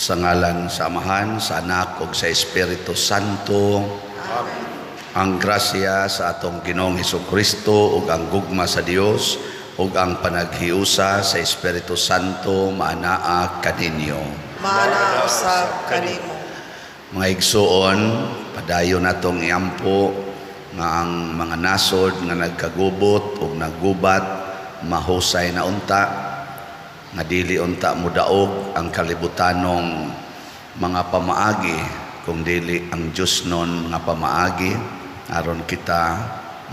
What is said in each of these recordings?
Sa ngalan sa Amahan, sa Anak ug sa Espiritu Santo. Amen. Ang grasya sa atong Ginoong Hesukristo ug ang gugma sa Dios ug ang panaghiusa sa Espiritu Santo maanaa kaninyo. Mana usab kanimo. Mga igsuon, padayon natong iampo nga ang mga nasod nga nagkagubot ug naggubat mahusay na unta, nga dili unta mudaog ang kalibutanong mga pamaagi, kung dili ang Diyos nun nga pamaagi, aron kita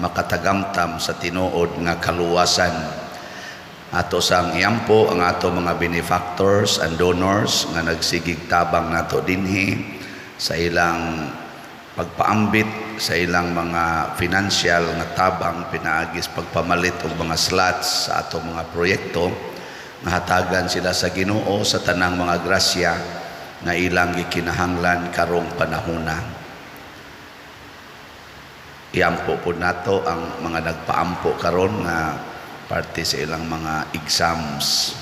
makatagamtam sa tinuod nga kaluwasan. Ato sang iampo ang ato mga benefactors and donors nga nagsigig tabang nato dinhi sa ilang pagpaambit sa ilang mga financial nga tabang pinaagis pagpamalit og mga slots sa atong mga proyekto, nga hatagan sila sa Ginoo sa tanang mga grasya na ilang gikinahanglan karong panahona. Iampo po nato ang mga nagpaampo karon nga parte sa ilang mga exams.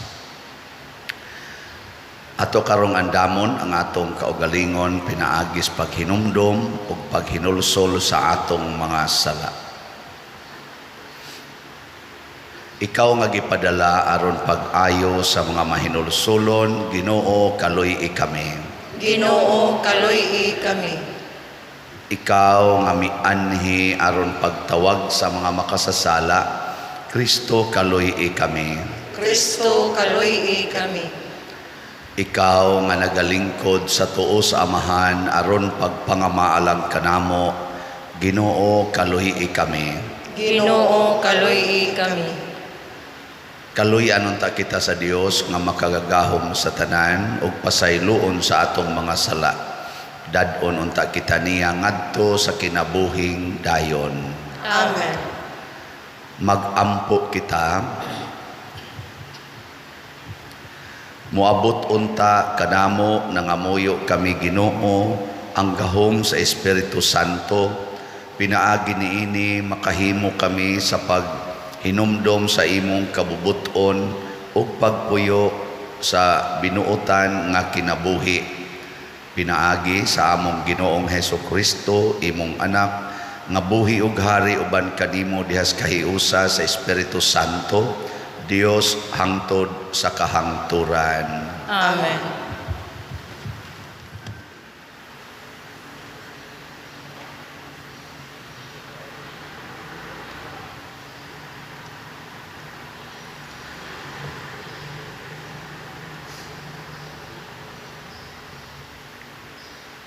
Ato karong andamon ang atong kaugalingon pinaagis paghinumdom ug paghinulsol sa atong mga sala. Ikaw nga gipadala aron pag-ayo sa mga mahinulsolon, Ginoo kaluy-i kami. Ginoo kaluy-i kami. Ikaw nga mianhi aron pagtawag sa mga makasasala, Kristo kaluy-i kami. Kristo kaluy-i kami. Ikaw nga nagalingkod sa tuo sa Amahan aron pagpangamaalam kanamo, Ginoo kaluy-i kami. Ginoo kaluy-i kami. Kaluy-an unta kita sa Dios nga makagagahom sa tanan ug pasayloon sa atong mga sala. Dadon unta kita niya ngadto sa kinabuhing dayon. Amen. Magampo kita. Muabot unta kanamo nangamuyo kami Ginoo ang gahom sa Espiritu Santo. Pinaagi niini makahimo kami sa hinumdom sa imong kabubuton ug pagpuyo sa binuotan nga kinabuhi. Pinaagi sa among Ginoong Hesukristo, imong anak, nga buhi ug hari uban kanimo dihas kahiusa sa Espiritu Santo, Dios hangtod sa kahangturan. Amen.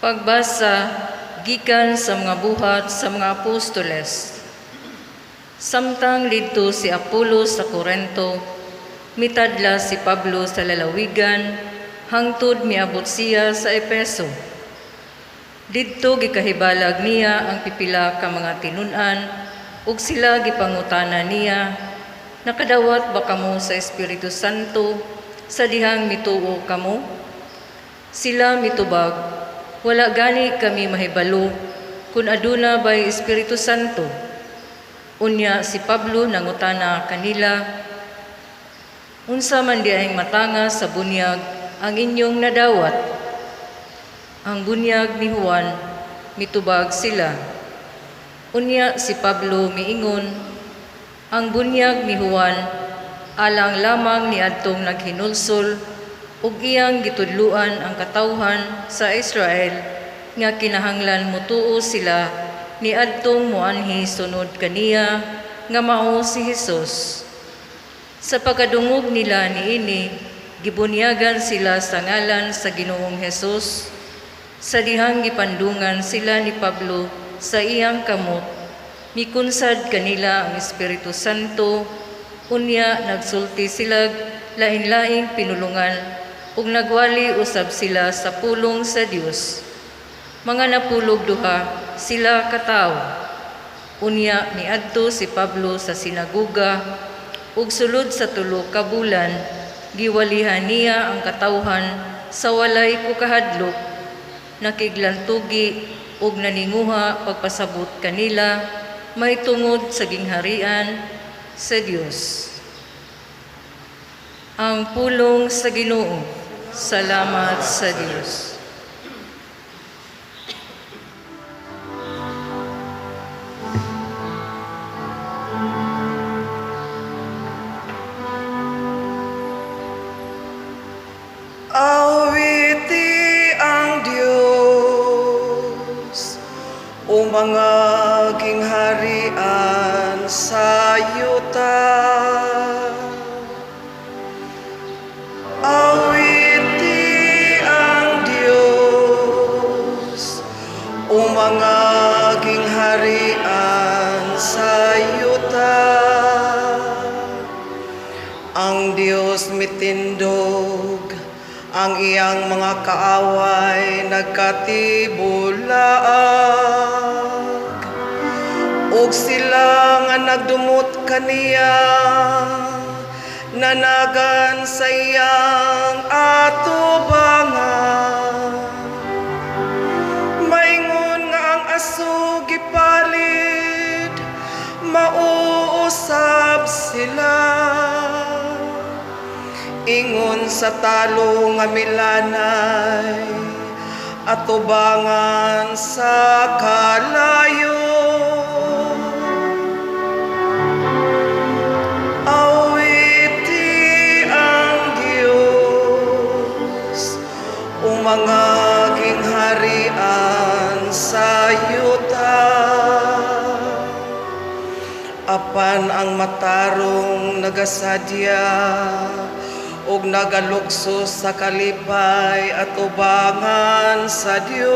Pagbasa gikan sa mga buhat sa mga apostoles. Samtang lidto si Apolos sa Corinto, mitadla si Pablo sa lalawigan, hangtod miabot siya sa Efeso. Didto gikahibalag niya ang pipila ka mga tinun-an, ug sila gipangutana niya, nakadawat ba kamo sa Espiritu Santo sa dihang mituo kamo? Sila mitubag, wala gani kami mahibalo kung aduna ba'y Espiritu Santo. Unya si Pablo nangutana kanila, unsa man diayeng matanga sa bunyag ang inyong nadawat? Ang bunyag ni Juan, mitubag sila. Unya si Pablo miingon, ang bunyag ni Juan alang lamang ni adtong naghinulsol ug iyang gitudluan ang katawhan sa Israel nga kinahanglan mutuo sila ni adtong muanhi sunod kaniya nga mao si Hesus. Sa pagkadungog nila niini, gibunyagan sila sa ngalan sa Ginoong Hesus. Sa dihang gipandungan sila ni Pablo sa iyang kamot, mikunsad kanila ang Espiritu Santo, unya nagsulti sila lain-laing pinulungan ug nagwali usab sila sa pulong sa Dios. Mga napulog duha sila katawo. Unya niadto si Pablo sa sinagoga ug sulod sa 3 ka bulan giwalihan niya ang katawhan sa walay kukahadlok, nakiglantugi ug naninguha pagpasabot kanila may tungod sa gingharian sa Dios. Ang pulong sa Ginoo. Salamat sa Dios. Awiti ang Diyos, o mga gingharian sa yuta. Awiti ang Diyos, o mga gingharian sa yuta. Ang Diyos mitindog, ang iyang mga kaaway nagkatibulaag, ug sila nga nagdumot kaniya, nanagan sa iyang atubangan. Maingon nga ang aso gipalit, mauusab sila. Ingon sa talo nga milanay, atubangan sa kalayo. Awiti ang Diyos, o mga gingharian sa yuta. Apan ang matarong nagasadya, ug nagalukso sa kalipay at ubangan sa Dios.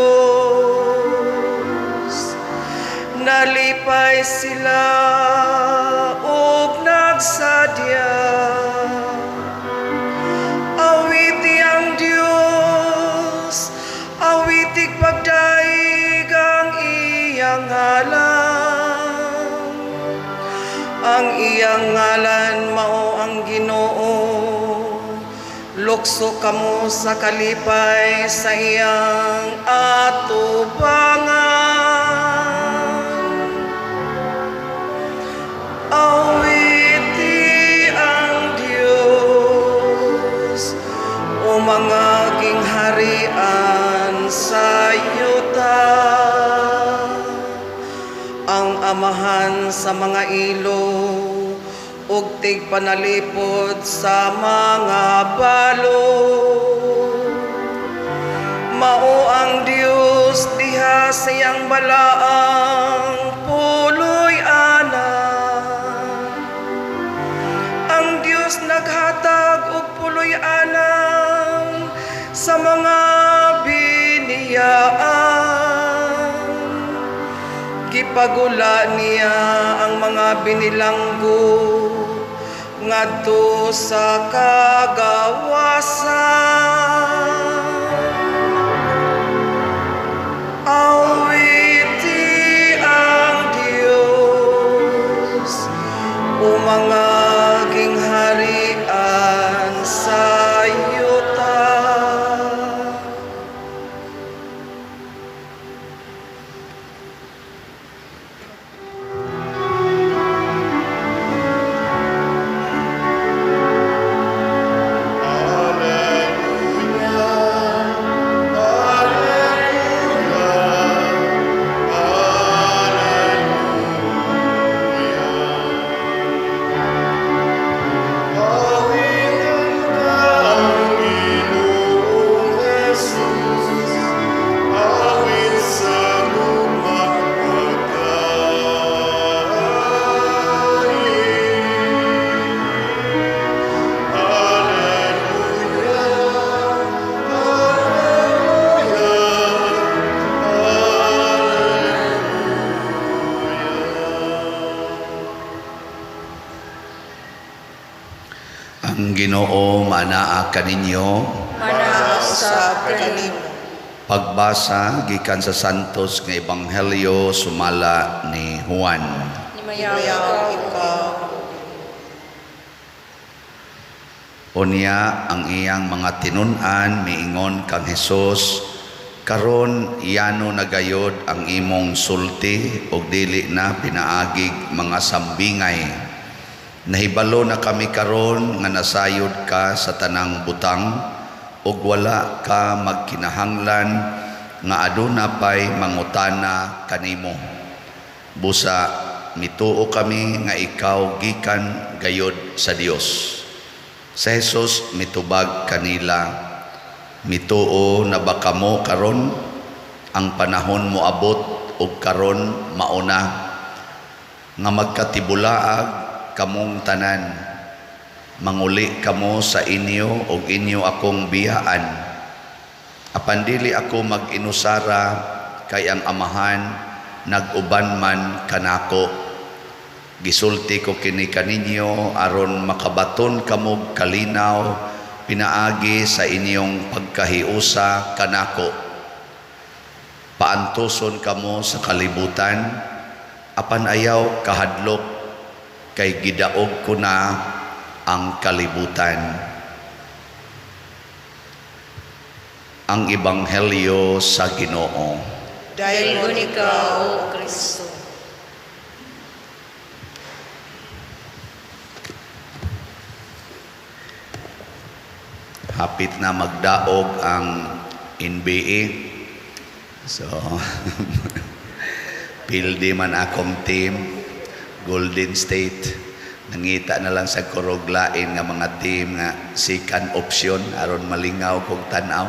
Nalipay sila ug nagsadya. Awiti ang Dios, awitig pagdaig ang iyang ngalan. Ang iyang ngalan mao ang Ginoo. Lukso kamo sa kalipay sa iyang atubangan. Awiti ang Diyos, o mga gingharian sa yuta. Ang amahan sa mga ilog, ug tigpanalipod sa mga balo. Mao ang Dios diha sa iyang balaang puloy ana. Ang Dios naghatag og puloy ana sa mga biniyaan. Gipagula niya ang mga binilanggo ngadto sa kagawasan. Awiti ang Diyos, o mga gingharian sa yuta. Ang Ginoo manaa kaninyo. Manausab kanimo. Pagbasa gikan sa Santos nga Ebanghelyo sumala ni Juan. Nimayaw ikaw. Unya ang iyang mga tinun-an miingon kang Hesus, karon iyano nagayod ang imong sulti ug dili na pinaagig mga sambingay. Nahibalo na kami karon nga nasayod ka sa tanang butang ug wala ka magkinahanglan nga aduna pay mangutana kanimo. Busa mituo kami nga ikaw gikan gayod sa Dios. Sa Jesus mitubag kanila, mituo na baka mo karon ang panahon mo abot ug karon mauna nga magkatibulaag kamong tanan. Manguli kamo sa inyo ug inyo akong biyaan. Apan dili ako mag-inusara kay ang amahan nag-uban man kanako. Gisulti ko kini kaninyo aron makabaton kamo kalinaw pinaagi sa inyong pagkahiusa kanako. Paantuson kamo sa kalibutan, apan ayaw kahadlok kay gidaog ko na ang kalibutan. Ang Ebanghelyo sa Ginoo. Dayon ikaw, O Kristo. Hapit na magdaog ang NBA. So, pildi man akong team, Golden State. Nangita na lang sa kuroglain nga mga team nga second option aron malingaw kog tanaw.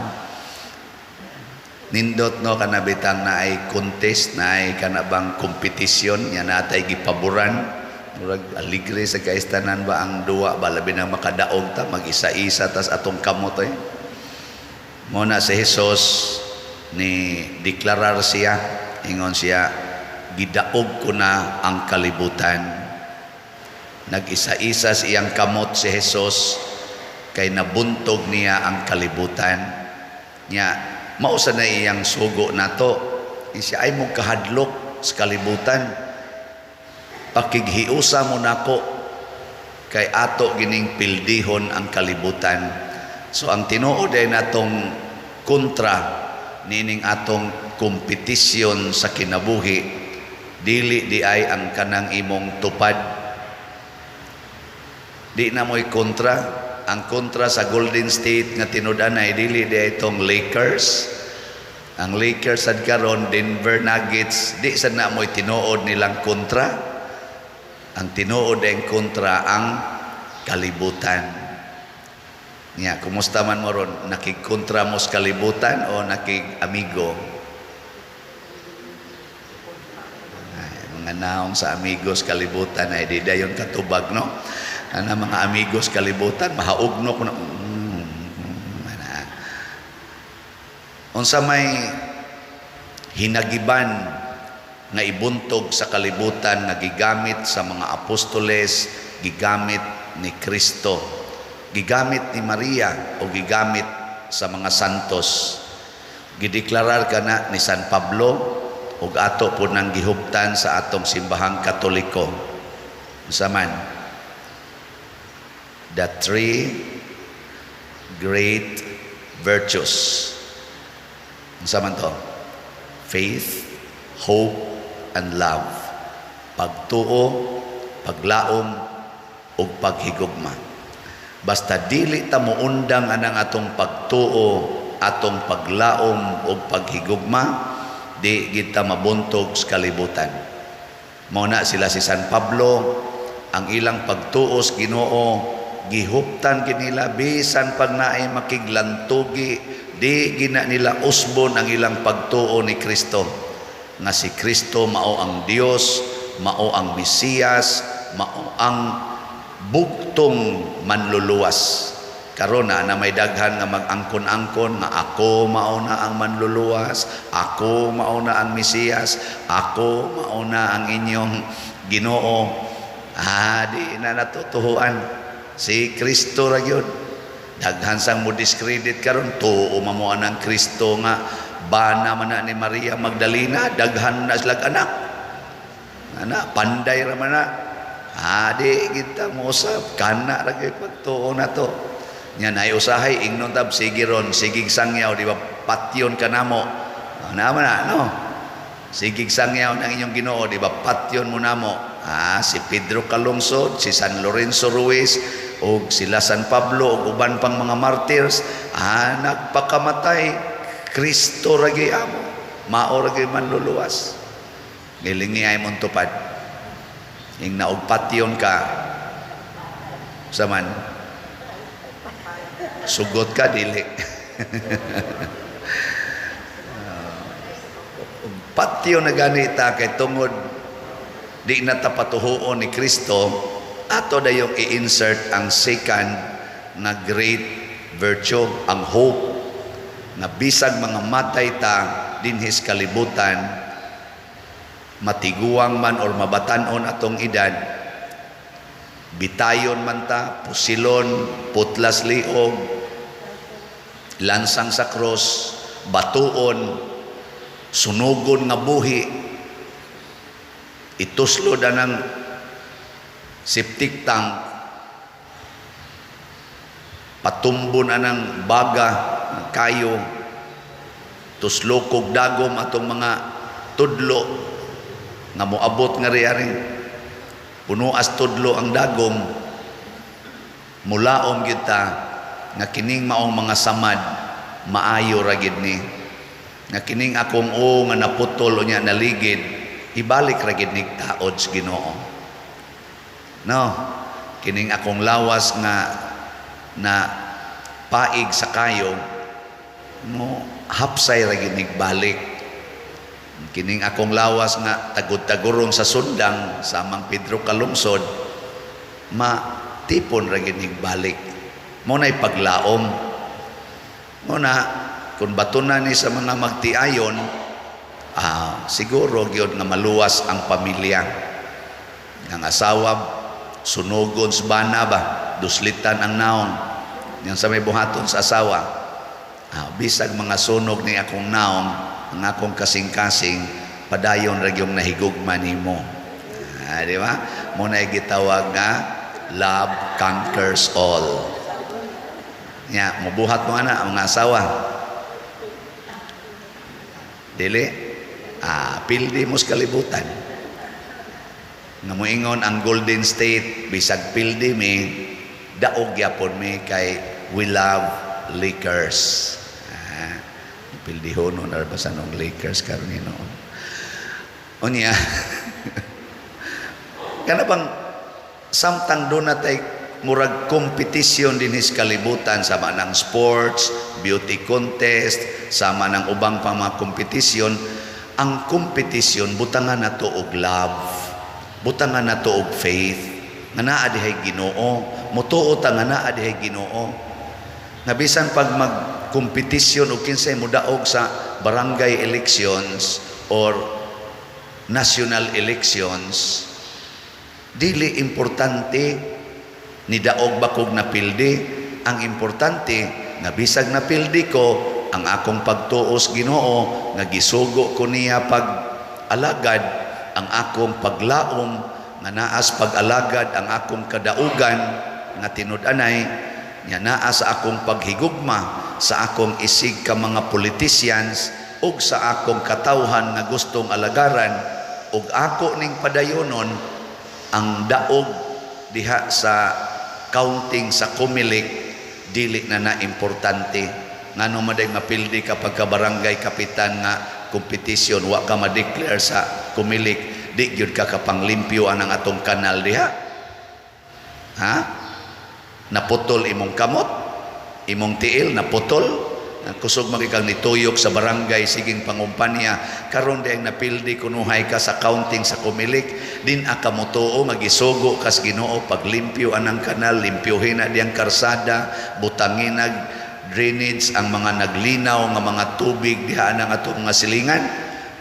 Nindot no kanabitang na ay contest na ay kanabang kompetisyon nya natay gipaboran. Murag aligre sa kaistanan ba ang duwa ba labi nang makadaog ta mag-isa-isa tas atong kamot eh. Mo na si Jesus ni deklarar siya, ingon siya, gidaog ko na ang kalibutan. Nag-isa-isa siyang kamot si Jesus kay nabuntog niya ang kalibutan. Nya mausa na iyang sugo nato. Siya ay mong kahadlok sa kalibutan. Pakighiusa mo nako kay ato gining pildihon ang kalibutan. So ang tinuod ay natong kontra nining atong kompetisyon sa kinabuhi, dili di ay ang kanang imong tupad. Di na mo'y kontra. Ang kontra sa Golden State nga tinud-an ay dili di ay itong Lakers. Ang Lakers sad karon Denver Nuggets, di sad na mo'y tinuod nilang kontra. Ang tinuod ay kontra ang kalibutan. Nya, kumusta man mo ron? Nakigkontra mo sa kalibutan o nakig-amigo? Mga naong sa amigos kalibutan ay di dayon katubag, no? Ana mga amigos kalibutan mahaugno ko na unsa may hinagiban nga ibuntog sa kalibutan nga gigamit sa mga apostoles, gigamit ni Kristo, gigamit ni Maria o gigamit sa mga santos. Gideklarar kana ni San Pablo ug ato po nang gihuptan sa atong simbahang Katoliko. Unsa man? The three great virtues. Unsa man to? Faith, hope, and love. Pagtuo, paglaom, ug paghigugma. Basta dili ta mo undang anang atong pagtuo, atong paglaom ug paghigugma, di kita mabuntog sa kalibutan. Mao na sila si San Pablo, ang ilang pagtuo sa Ginoo gihuptan kinila bisan pag naay makiglantugi, di gina nila usbon ang ilang pagtuo ni Kristo. Nga si Kristo mao ang Dios, mao ang Mesiyas, mao ang bugtong manluluwas. Karon na may daghan nga mag-angkon-angkon nga ako mao na ang manluluwas, ako mao na ang Mesiyas, ako mao na ang inyong Ginoo. Di na natutuhuan. Si Kristo ra gyud. Daghan sang mo discredit karon tuo mamo ang Kristo nga bana man na ni Maria Magdalena, daghan na silang anak. Panday ra man na. Di kita mo usab kana ra gyud pagtuo nato. Nya nay usahay ingnon tab sige ron sigig sangyaw di ba patyon kanamo. Naman na no. Sigig sangyaw ng inyong Ginoo di ba patyon mo namo. Si Pedro Calungsod, si San Lorenzo Ruiz, o sila San Pablo, o uban pang mga martyrs, Nagpakamatay Kristo ragi amo, mao ragi manluluwas. Gilingi ay mong tupad. Ing naugpatyon ka saman sugot ka dili. Patyo na ganita kay tungod di na tapatuhoon ni Kristo, ato dayong i-insert ang second na great virtue, ang hope, na bisag mga matay ta dinhis kalibutan, matiguang man or mabatanon atong edad, bitayon man ta, pusilon, putlas liog, lansang sa cross, batuon, sunugon nga buhi, ituslo da ng septic tank, patumbon anang baga, kayo, tuslokog dagom atong mga tudlo nga moabot nga riyaring punuas tudlo ang dagom, mulaom kita nga kining maong mga samad maayo ra gid ni, nga kining akong nga naputol o niya naligid, ibalik ra gid ni taod sa Ginoo. No, kining akong lawas nga na paig sa kayo mo hapsay ra gid ni balik. Kining akong lawas nga tagud-tagurong sa sundang sa Mang Pedro kalungsod, matipon ra gid ni balik. Mo nay paglaom. Mo na kung batunan ni sa mga magtiayon, siguro gyud nga maluwas ang pamilya. Ang asawa sunugon sa bana ba, duslitan ang naong. Yang sa may buhaton sa asawa, bisag mga sunog ni akong naong, ang akong kasing-kasing, padayon ra gyud nahigugma nimo. Di ba? Mo na gitawag nga love conquers all. Nya, mubuhat mo ana ang mga asawa. Dili, pildi mo sa kalibutan. Nga moingon ang Golden State, bisag pildi mi, daog yapon mi kay we love Lakers. Pildi hono narbasan ng Lakers karon noon. Unya, kana bang samtang doon natay murag kompetisyon din his kalibutan, sama ng sports, beauty contest, sama ng ubang pang mga kompetisyon. Ang kompetisyon butangan nato og love, butangan nato og faith, nga naa dihay Ginoo, mutuo ta nga naa dihay Ginoo. Nga bisan pag magkompetisyon o kinsay mudaog sa barangay elections or national elections, dili importante ni daog bakog na pildi. Ang importante nga bisag na pildi ko, ang akong pagtuos Ginoo, nga gisugo ko niya pag alagad, ang akong paglaom nga naas pag-alagad, ang akong kadaugan nga tinud-anay nga naa sa akong paghigugma sa akong isig ka mga politicians ug sa akong katawhan nga gustong alagaran, ug ako ning padayonon ang daog diha sa counting sa kumilik, dili na importante. Ngano maday mapildi kapag ka barangay kapitan nga kompetisyon, wa ka ma-declare sa kumilik, di gyud ka kapanglimpyo ang atong kanal diha. Naputol imong kamot, imong tiil naputol, kusog magikang nituyok sa barangay siging pangumpanya, karon di ang napildi kunuhay ka sa counting sa kumilik, din akamutuo magisugo kas Ginoo paglimpyo anang kanal, limpyohin na diyang karsada, butangin nag drainage ang mga naglinaw nga mga tubig diha nang atong mga silingan,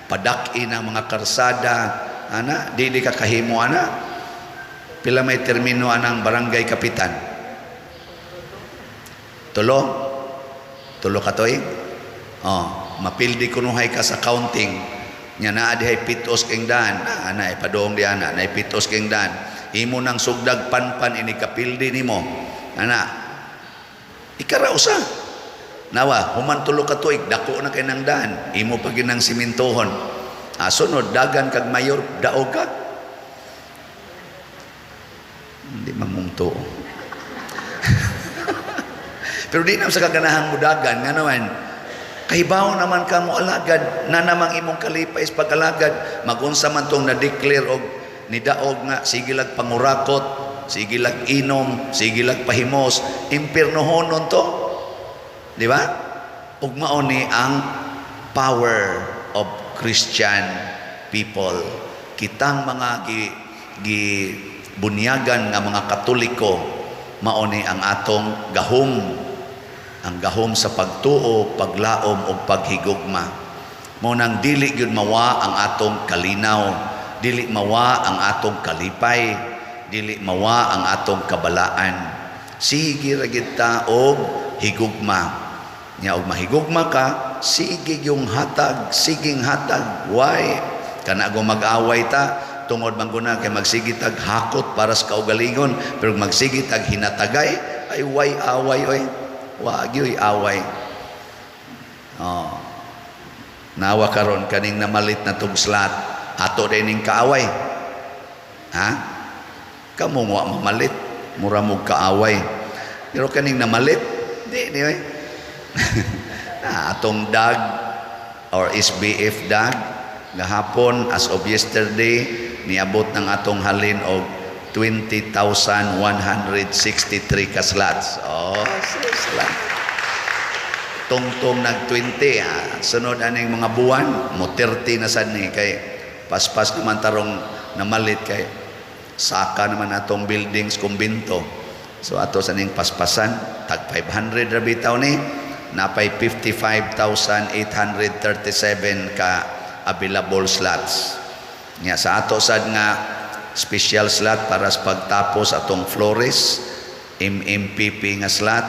padak-in ang mga karsada, ana di ka kahimo ana. Pila may termino anang barangay kapitan? Tulo ka toy? Mapildi kunuhay ka sa counting. Nya naa dihay pitos keng daan. Ana ipadong di ana, na pitos keng daan. Imo nang sugdag panpan ini kapildi nimo. Ana. Ikara usa. Nawa, human tulo ka tuig, dako na kay nang daan. Imo pa ginang simintohon. Sunod dagan kag mayor, daog ka. Hindi mamungto. Pero di na sa kaganahang mudagan nga naman kahibaw naman ka mo alagad na namang imong kalipay is pag-alagad magunsa man tong na-declare og nidaog nga sige lag pangurakot, sige lag inom, sige lag pahimos, impiernohonon to. Di ba? Ug mao ni ang power of Christian people. Kitang mga bunyagan nga mga Katoliko mao ni ang atong gahom. Ang gahom sa pagtuo, paglaom o paghigugma. Mo nang dili gyud mawa ang atong kalinaw, dili mawa ang atong kalipay, dili mawa ang atong kabalaan. Sige ra gid ta og higugma. Nya og mahigugma ka, sige yung hatag, siging hatag. Why? Kana go mag-away ta, tungod man guna kay magsigit ag hakot para sa kaugalingon, pero magsigit ag hinatagay ay why away oy. Wa gyoy away. Nawa karon kaning namalit na tong slat ato dining kaaway. Ha? Kamo mo mamalit, mura mo kaaway. Pero kaning namalit, di oy. Atong dag or SBF dag gahapon as of yesterday niabot ng atong halin og 20,163 kaslats. Salamat. Tungtong nag-20, sunod aning mga buwan, mo 30 na sad ni kay paspas naman tarong namalit kay saka naman atong buildings kumbinto. So ato sa ning paspasan, tag 500 ra bitaw ni, napay 55,837 ka available slots. Nya sa ato sad nga special slot para sa pagtapos atong Flores MMPP nga slot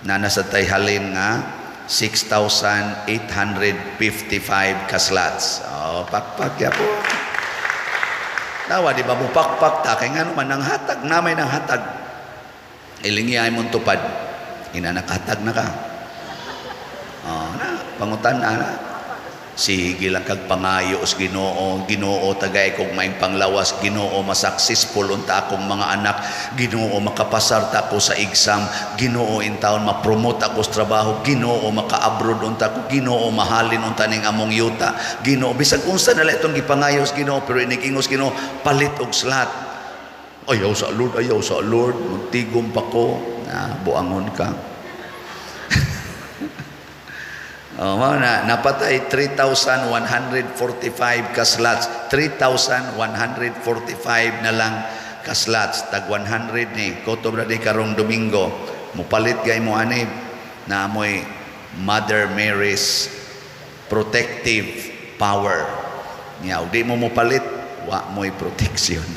na nasa tayhalin nga 6,855 ka slots. Pakpak ya po. Nawa di ba mo pakpak ta kay ngano man ang hatag namay ng hatag. Ilingiyay mong tupad. Inanakatag na ka. Pangutan na. Sige lang kag pangayo sa Ginoo, Ginoo tagay kog maing panglawas, Ginoo ma-successful unta akong mga anak, Ginoo makapasar ta ako sa exam, Ginoo in taon ma-promote ako sa trabaho, Ginoo maka-abroad unta ako, Ginoo mahalin unta ning among yuta, Ginoo bisag unsa na itong gipangayo sa Ginoo pero inigingos Ginoo palit og slat. Ayaw sa Lord, magtigom pa ko, buangon ka. Napatay 3,145 ka slots. 3,145 na lang ka slots. Tag 100 ni. Kotob na di karong Domingo. Mupalit gay mo ani na amoy Mother Mary's protective power. Nya, di mo mupalit, wa mo'y protection.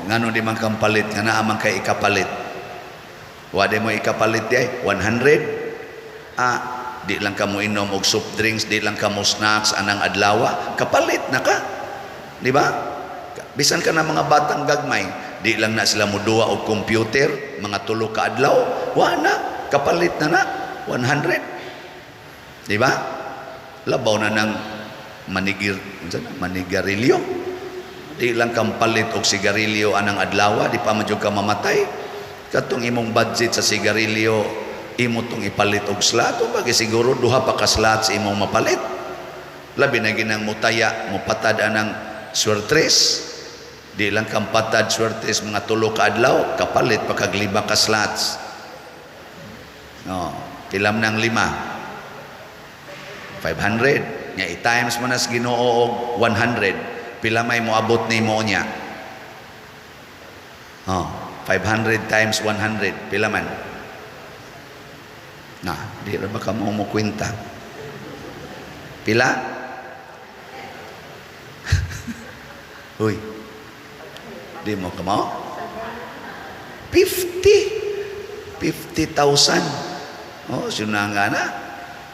Ngano di man kang palit, nga naamang kay ikapalit. Wa di mo ikapalit di 100. Di lang ka mo inom og soft drinks, di lang ka mo snacks anang adlaw, kapalit na ka. Di ba? Bisan ka na mga batang gagmay, di lang na sila moduwa og computer, mga 3 ka adlaw, wa na, kapalit na 100. Di ba? Labaw na ng manigarilyo. Di lang kang palit og sigarilyo anang adlaw, di pa man jud ka mamatay. Katong imong budget sa sigarilyo imo tong ipalit og slot o bagay siguro duha pa ka slots imong mapalit. Labi na ginang mutaya mo patad anang swertres, di lang kang patad swertres mga 3 ka adlaw, kapalit pa kag 5 ka slots. Tilam nang 5 500 nya i-times mo na sa Ginoo og 100, pila may moabot nimo nya? 500 times 100 pila man? Di ra ba ka mo kwenta? Pila? Uy. Di mo ka mo? 50,000. Sinanga na.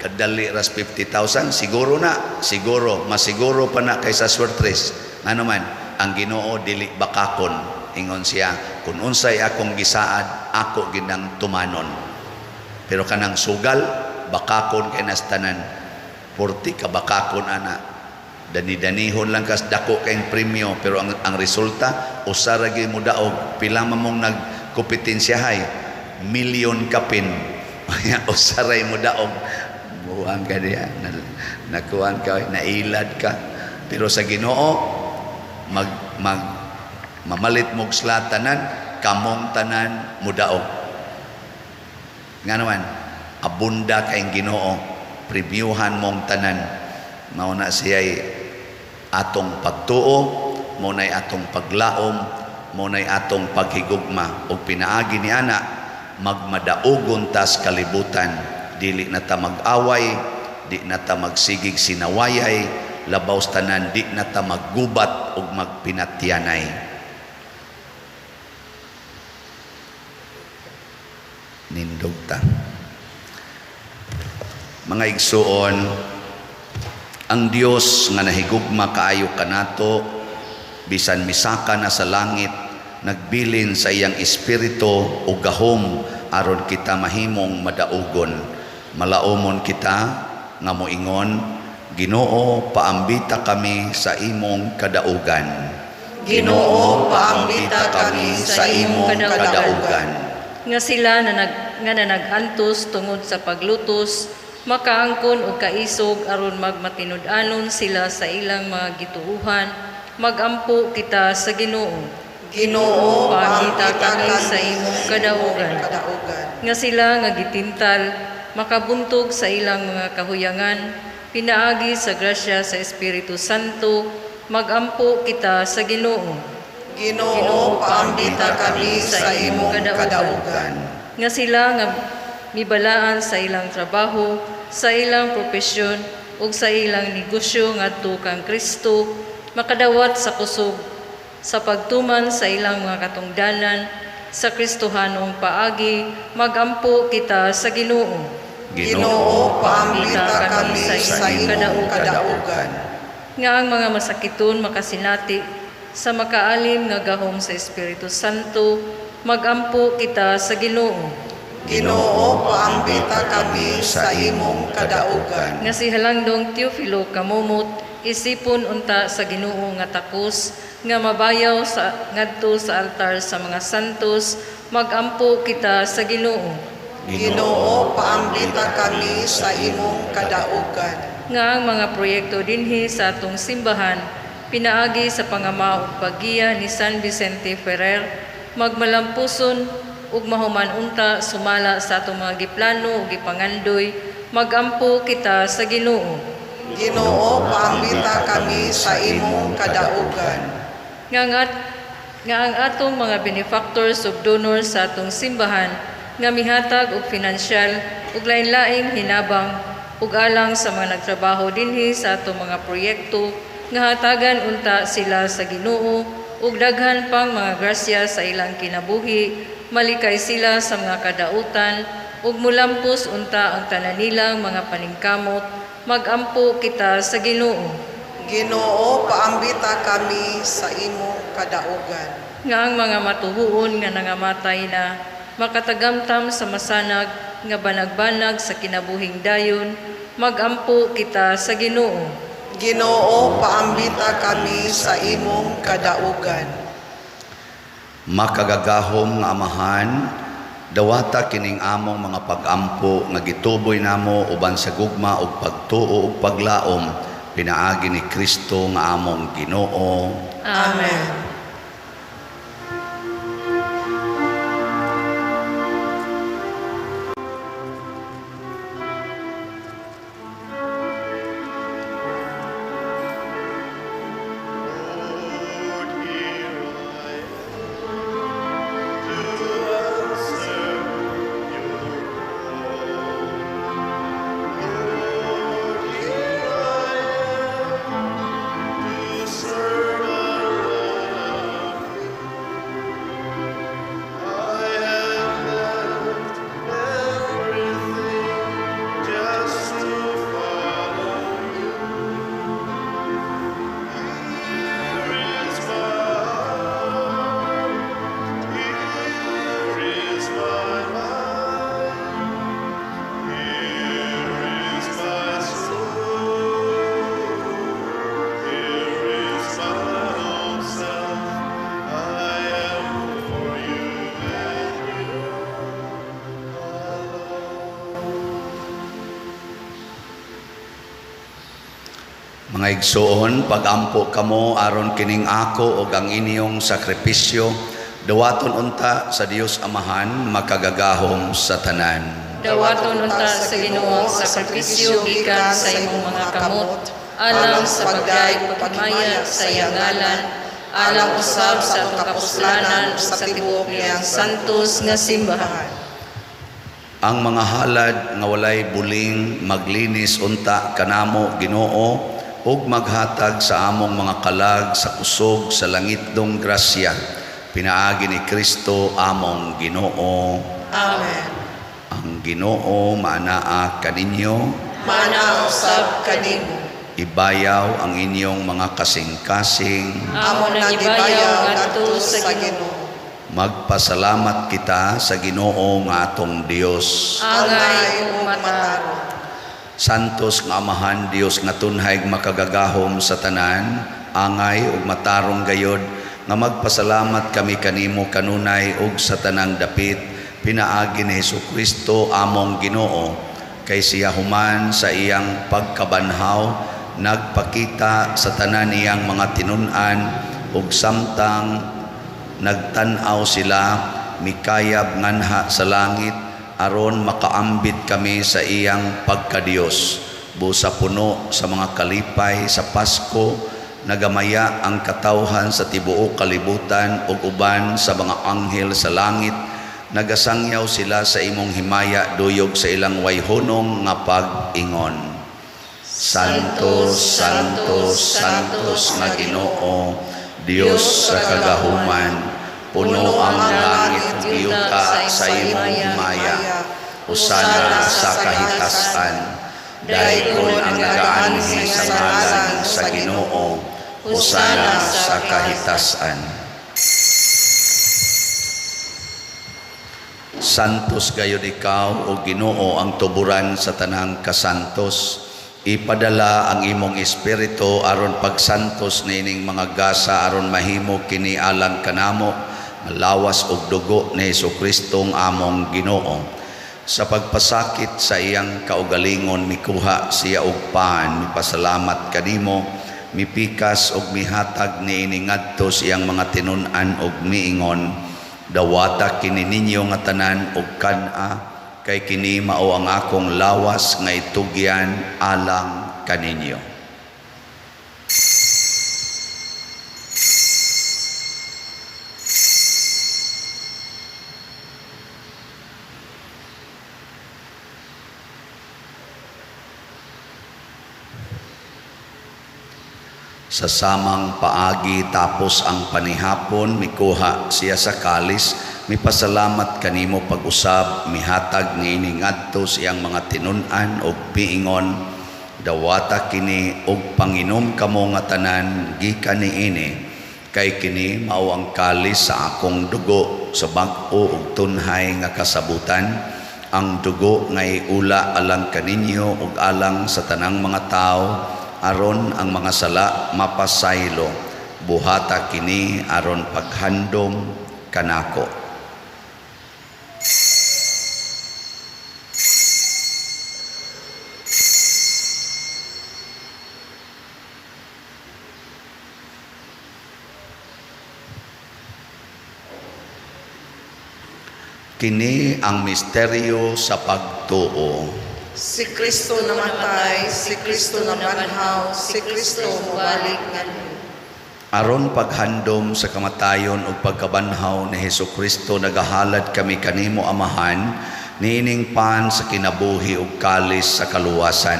Kadali ras 50,000. Siguro na. Masiguro pa na kaysa swertres. Ano man, ang Ginoo dili bakakon. Ingon siya, kung unsay akong gisaad, ako ginang tumanon. Pero kanang sugal, bakakon kay nastanan. 40 ka bakakon ana. Dani-danihon lang kas dako kayong premyo, pero ang resulta usara gyud mo daog. Pila man mong nagkompetensyahay, milyon kapin. Usaray mo daog. Buang ka diya. Nakuhan ka, nailad ka. Pero sa Ginoo, mamalit mong slatanan, kamong tanan, mudaog. Nga naman, abunda kayong Ginoo, prebyuhan mong tanan. Mauna siya'y atong pagtuo, mauna'y atong paglaom, mauna'y atong paghigugma. O pinaagi ni ana, magmadaogon tas kalibutan. Dili na ta mag-away, di na ta magsigig sinawayay, labaw tanan, di na ta maggubat o magpinatyanay. Nindog ta. Mga igsuon, ang Dios nga nahigugma kaayo kanato, bisan misaka na sa langit, nagbilin sa iyang espiritu o gahom aron kita mahimong madaugon. Malaomon kita nga moingon, Ginoo, paambita kami sa imong kadaugan. Ginoo, paambita kami sa imong kadaugan. Nga sila nga nag-antos tungod sa paglutos, makaangkon o kaisog aron magmatinud-anon sila sa ilang mga gituuhan, magampo kita sa Ginoo. Ginoo, paambita paambita kami kami sa imong kadaugan. Nga sila nga gitintal, makabuntog sa ilang mga kahuyangan, pinaagi sa grasya sa Espiritu Santo, magampo kita sa Ginoo. Ginoo, paambita kami sa imong kadaugan. Nga sila nga mibalaan sa ilang trabaho, sa ilang propesyon, ug sa ilang negosyo ngadto kang Kristo, makadawat sa kusog, sa pagtuman sa ilang mga katungdanan, sa Kristohanong paagi, magampo kita sa Ginoo. Ginoo, paambita kami sa imong kadaugan. Nga ang mga masakiton makasinati sa makaalim nga gahom sa Espiritu Santo, magampo kita sa Ginoo. Ginoo, paambita kami sa imong kadaugan. Nga si Halangdong Teofilo kamumot, isipon unta sa Ginoo nga takos, nga mabayaw sa ngadto sa altar sa mga santos, magampo kita sa Ginoo. Ginoo, paambita kami sa imong kadaugan. Nga ang mga proyekto dinhi sa atong simbahan, pinaagi sa pangama ug paggiya ni San Vicente Ferrer, magmalampuson ug mahuman unta sumala sa atong mga giplano ug gipangandoy, magampo kita sa Ginoo. Ginoo, paambita kami sa imong kadaugan. Nga ang atong mga benefactors ug donors sa atong simbahan, nga mihatag og pinansyal ug lain-laing hinabang ug alang sa mga nagtrabaho dinhi sa atong mga proyekto, nga hatagan unta sila sa Ginoo ug daghan pang mga grasya sa ilang kinabuhi, malikay sila sa mga kadautan ug mulampos unta ang tanan nilang mga paningkamot, magampo kita sa Ginoo. Ginoo, paambita kami sa imong kadaugan. Nga ang mga matuhuon nga nangamatay na, makatagamtam sa masanag nga banag-banag sa kinabuhing dayon, magampo kita sa Ginoo. Ginoo, paambita kami sa imong kadaugan. Makagagahom nga Amahan, dawata kining among mga pag-ampo nga gituboy namo uban sa gugma ug pagtuo ug paglaom, pinaagi ni Kristo nga among Ginoo. Amen. Serve our Lord. Mga igsoon, pagampo kamo aron kining ako o ang inyong sakripisyo, dawaton unta sa Dios Amahan makagagahom sa tanan. Dawaton unta sa Ginoo ang sakripisyo gikan sa imong mga kamot, alang sa pagdayeg pagmaya sa iyang ngalan, alang usab sa atong kapuslanan sa tibuok niyang santos nga simbahan. Ang mga halad nga walay buling maglinis unta kanamo Ginoo ug maghatag sa among mga kalag sa kusog sa langitdong grasya. Pinaagi ni Kristo among Ginoo. Amen. Ang Ginoo maanaa kaninyo, Mana usab kanimo. ibayaw ang inyong mga kasing-kasing. Amo nang ibayaw ngadto sa Ginoo. Magpasalamat kita sa Ginoo nga atong Dios. Angay ug mataro. Santos nga Amahan Dios nga tunhay makagagahom sa tanan, angay ug matarong gayod nga magpasalamat kami kanimo kanunay ug sa tanang dapit pinaagi ni Hesukristo among Ginoo, kay siya human sa iyang pagkabanhaw nagpakita sa tanan niyang mga tinun-an ug samtang nagtan-aw sila mikayab nganha sa langit aron makaambit kami sa iyang pagkadiyos. Busa puno sa mga kalipay sa Pasko, nagamaya ang katawhan sa tibuok kalibutan ug uban sa mga anghel sa langit. Nagasangyaw sila sa imong himaya duyog sa ilang wayhonong nga pag-ingon. Santos, Santos, Santos nga Ginoo, Dios sa kagahuman, puno ang langit ug yuta sa imong himaya. Usana sa kahitasan, dayon ang nagaanhi sa ngalan sa Ginoo. Usana sa kahitasan. Santos gayud ikaw o Ginoo ang tuburan sa tanang kasantos. Ipadala ang imong espiritu aron pagsantos nining mga gasa aron mahimo kini alang kanamo lawas og dugo ni Jesukristong among Ginoo. Sa pagpasakit sa iyang kaugalingon mikuha siya og paan, mipasalamat kanimo, mipikas og mihatag niini ngadto sa iyang mga tinun-an og miingon, dawata kini ninyo nga tanan og kan-a, kay kini mao ang akong lawas nga itugyan alang kaninyo. Sa samang paagi tapos ang panihapon, mikuha siya sa kalis, mipasalamat kanimo pag-usab, mihatag niini ngadto siyang mga tinun-an og piingon, dawata kini og panginom kamo nga tanan gikan niini, kay kini mao ang kalis sa akong dugo sa bag-o ug tunhay nga kasabutan, ang dugo nga iula alang kaninyo ug alang sa tanang mga tao, aron ang mga sala mapasaylo. Buhata kini aron paghandom kanako. Kini ang misteryo sa pagtuo. Si Kristo namatay, si Kristo nabanhaw, si Kristo mubalik ngadto. Aron paghandom sa kamatayon ug pagkabanhaw ni Hesukristo nagahalad kami kanimo Amahan niining pan sa kinabuhi ug kalis sa kaluwasan.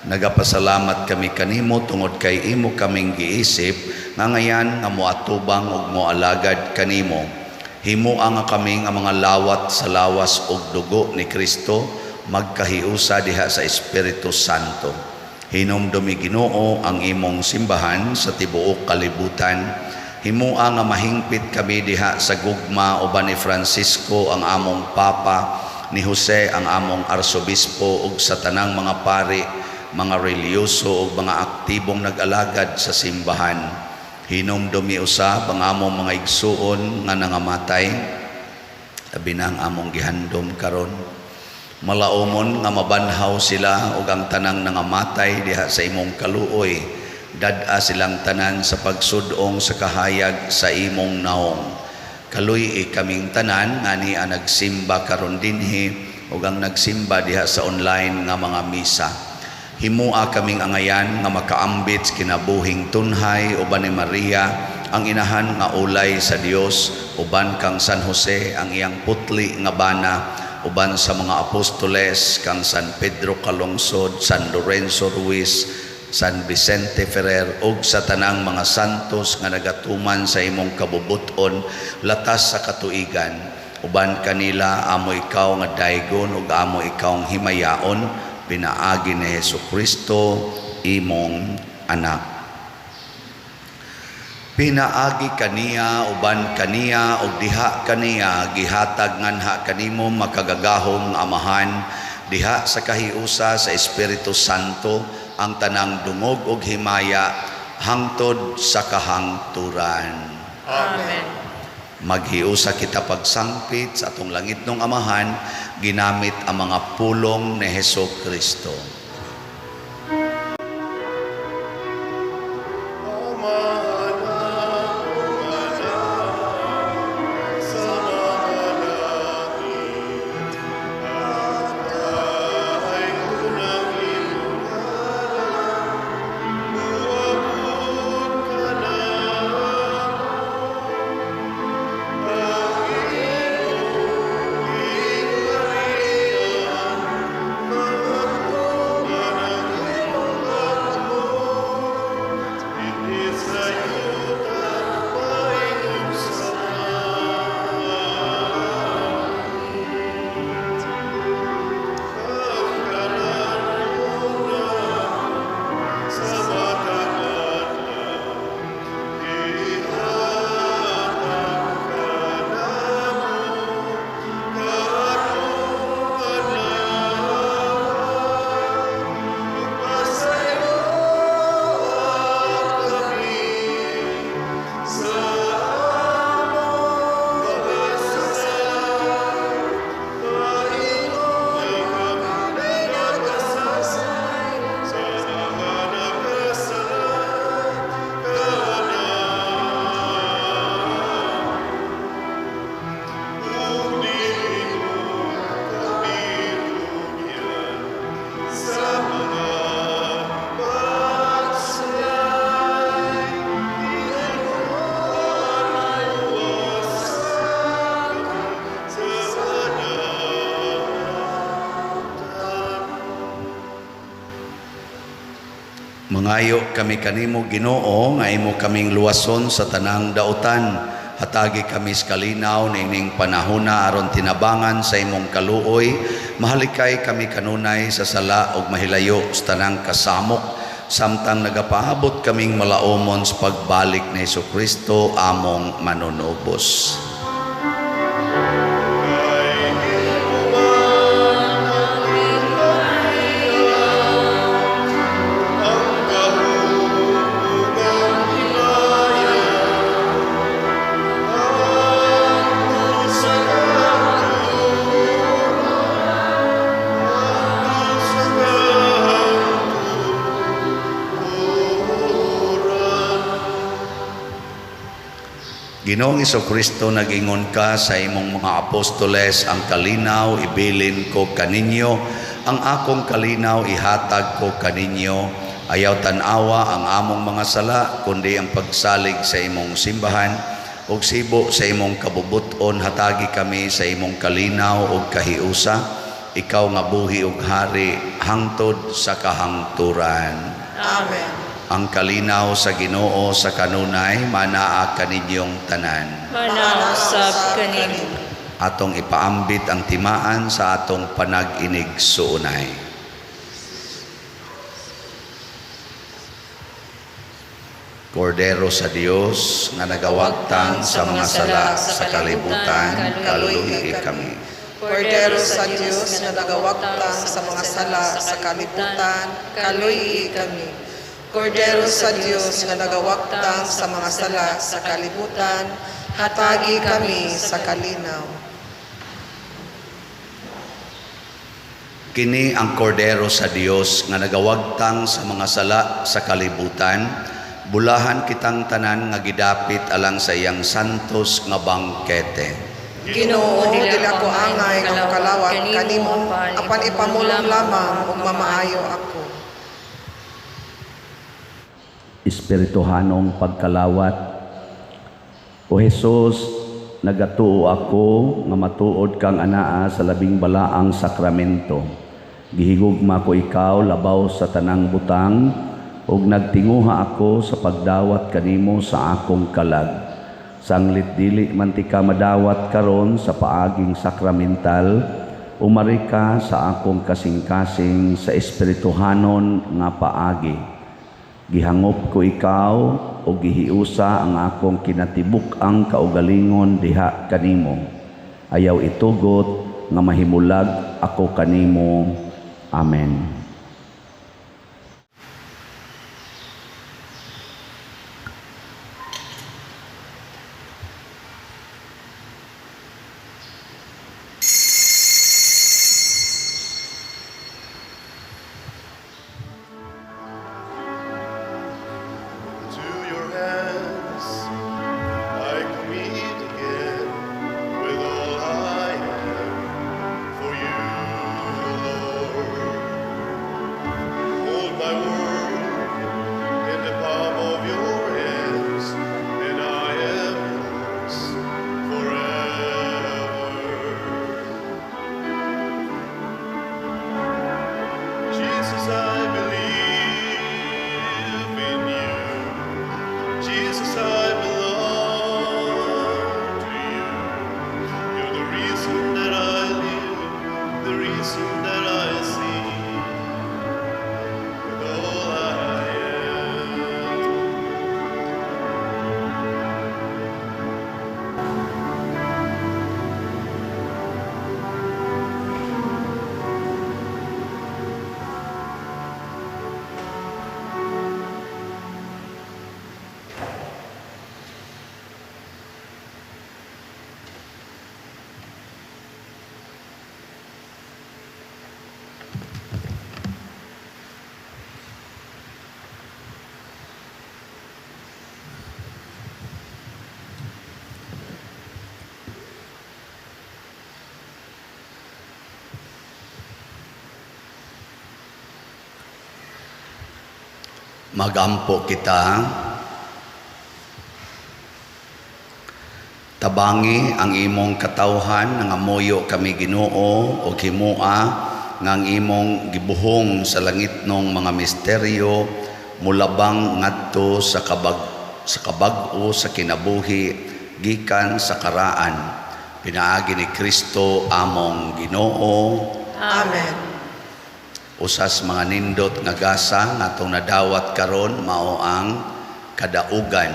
Nagapasalamat kami kanimo tungod kay imo kaming giisip nga ngayan nga moatubang ug moalagad kanimo. Himua nga kami nga mga lawat sa lawas ug dugo ni Kristo magkahiusa diha sa Espiritu Santo. Hinumdumi Ginoo ang imong simbahan sa tibuok kalibutan. Himua nga mahingpit kami diha sa gugma uban ni Francisco ang among Papa, ni Jose ang among Arsobispo ug sa tanang mga pari, mga reliyoso ug mga aktibong nag-alagad sa simbahan. Hinumdumi usab ang among mga igsuon nga nangamatay, labi na ang among gihandom karon. Malaumon nga mabanhaw sila ug ang tanang nangamatay diha sa imong kaluoy, dad-a silang tanan sa pagsudong sa kahayag sa imong naong. Kaluy kaming tanan nga ni nagsimba karon dinhi ug ang nagsimba diha sa online nga mga misa. Himua kaming angayan nga makaambit kinabuhing tunhay uban ni Maria ang inahan nga ulay sa Dios, uban kang San Jose ang iyang putli nga bana, uban sa mga apostoles kang San Pedro Calungsod, San Lorenzo Ruiz, San Vicente Ferrer ug sa tanang mga santos nga nagatuman sa imong kabubuton latas sa katuigan. Uban kanila amo ikaw nga daygon ug amo ikaw ang himayaon, pinaagi ni Hesukristo imong anak. Pinaagi kaniya uban kaniya ug diha kaniya gihatag nganha kanimo makagagahom amahan diha sa kahiusa sa Espiritu Santo ang tanang dungog ug himaya hangtod sa kahangturan. Amen. Maghiusa kita pagsangpit sa atong langitnong amahan ginamit ang mga pulong ni Hesukristo. Mangayo kami kanimo Ginoo nga imo kaming luwason sa tanang dautan. Hatagi kami sa kalinaw ning panahona aron tinabangan sa imong kaluoy. Mahalikay kami kanunay sa sala ug mahilayo sa tanang kasamok samtang nagapaabot kaming malaumon sa pagbalik ni Hesukristo among manunubos. Ginoong Hesukristo, nag-ingon ka sa imong mga apostoles, ang kalinaw ibilin ko kaninyo, ang akong kalinaw ihatag ko kaninyo. Ayaw tanawa ang among mga sala, kundi ang pagsalig sa imong simbahan, ug sibo sa imong kabubuton. Hatagi kami sa imong kalinaw ug kahiusa, ikaw nga buhi ug hari hangtod sa kahangturan. Amen. Ang kalinaw sa Ginoo sa kanunay manaa kaninyong tanan. Manausab kanin. Atong ipaambit ang timaan sa atong panag-inig suunay. Kordero sa Dios nga nagawagtang sa mga sala sa kalibutan, kaluhi kami. Kordero sa Diyos na nagawagtang sa mga sala sa kalibutan, kaluy kami. Kordero sa Diyos na nagawagtang sa mga sala sa kalibutan, hatagi kami sa kalinaw. Kini ang kordero sa Dios nga nagawagtang sa mga sala sa kalibutan, bulahan kitang tanan nga gidapit alang sa iyang santos nga bangkete. Ginoo, dili ako angay nga makalawat kanimo, apan ipamulong lamang ug mamaayo ako. Espirituhanong pagkalawat. O Jesus, nagatuo ako nga matuod kang anaa sa labing balaang sakramento. Gihigugma ko ikaw labaw sa tanang butang, ug nagtinguha ako sa pagdawat kanimo sa akong kalag. Sanglit dili man ti ka madawat karon sa paaging sakramental, umari ka sa akong kasing-kasing sa espirituhanon nga paagi. Gihangop ko ikaw o gihiusa ang akong kinatibuk ang kaugalingon diha kanimo. Ayaw itugot nga mahimulag ako kanimo. Amen. Magampo kita, tabangi ang imong katawhan nga moyo kami Ginoo o himua nga ang imong gibuhong sa langitnong mga misteryo mulabang ngadto sa kabag-o sa kinabuhi gikan sa karaan. Pinaagi ni Kristo among Ginoo. Amen. Usas mga nindot nga gasa nga atong nadawat karon mao ang kadaugan.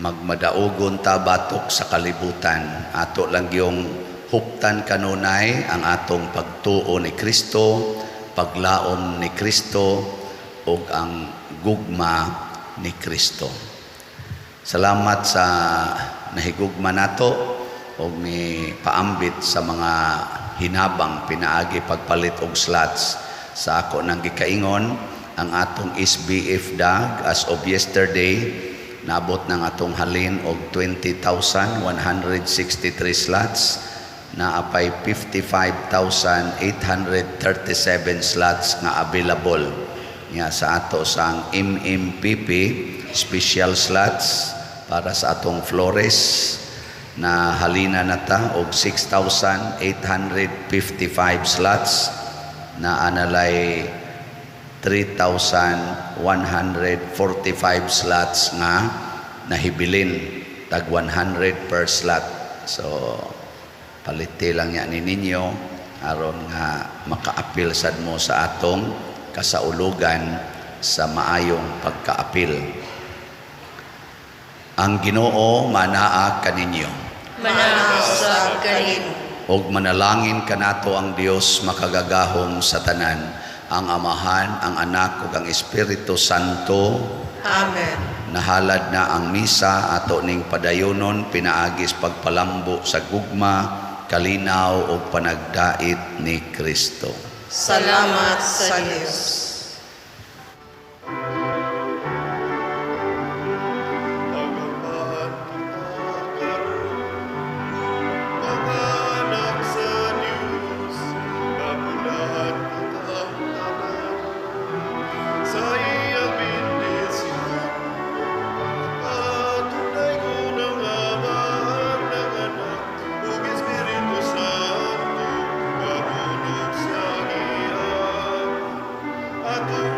Magmadaugon ta batok sa kalibutan. Ato lang yung huptan kanunay ang atong pagtuo ni Kristo, paglaom ni Kristo, ug ang gugma ni Kristo. Salamat sa nahigugma nato ug ni paambit sa mga hinabang pinaagi pagpalit og slots. Sa ako nang gikaingon ang atong SBF DAG as of yesterday naabot ng atong halin og 20,163 slots, na apay 55,837 slots nga available nga sa ato sang MMPP special slots para sa atong Flores. Na halina nata og 6,855 slots, na analay 3,145 slots nga nahibilin, tag 100 per slot. So paliti lang yan ni ninyo aron nga makaapil sad mo sa atong kasaulugan sa maayong pagkaapil. Ang Ginoo manaa kaninyo. Manasab kanimo. Og manalangin kanato ang Dios makagagahom sa tanan, ang Amahan, ang Anak ug ang Espiritu Santo. Amen. Nahalad na ang misa ato ning padayonon pinaagis pagpalambo sa gugma, kalinaw ug panagdait ni Kristo. Salamat sa Diyos. Agapan kita karon, mga anak sa Diyos, kapunahan kita ang tanan, sa iyang bendisyon. At tunay ko ng amahan ng anak, ug Espiritu Santo, marunong sa iya. Atong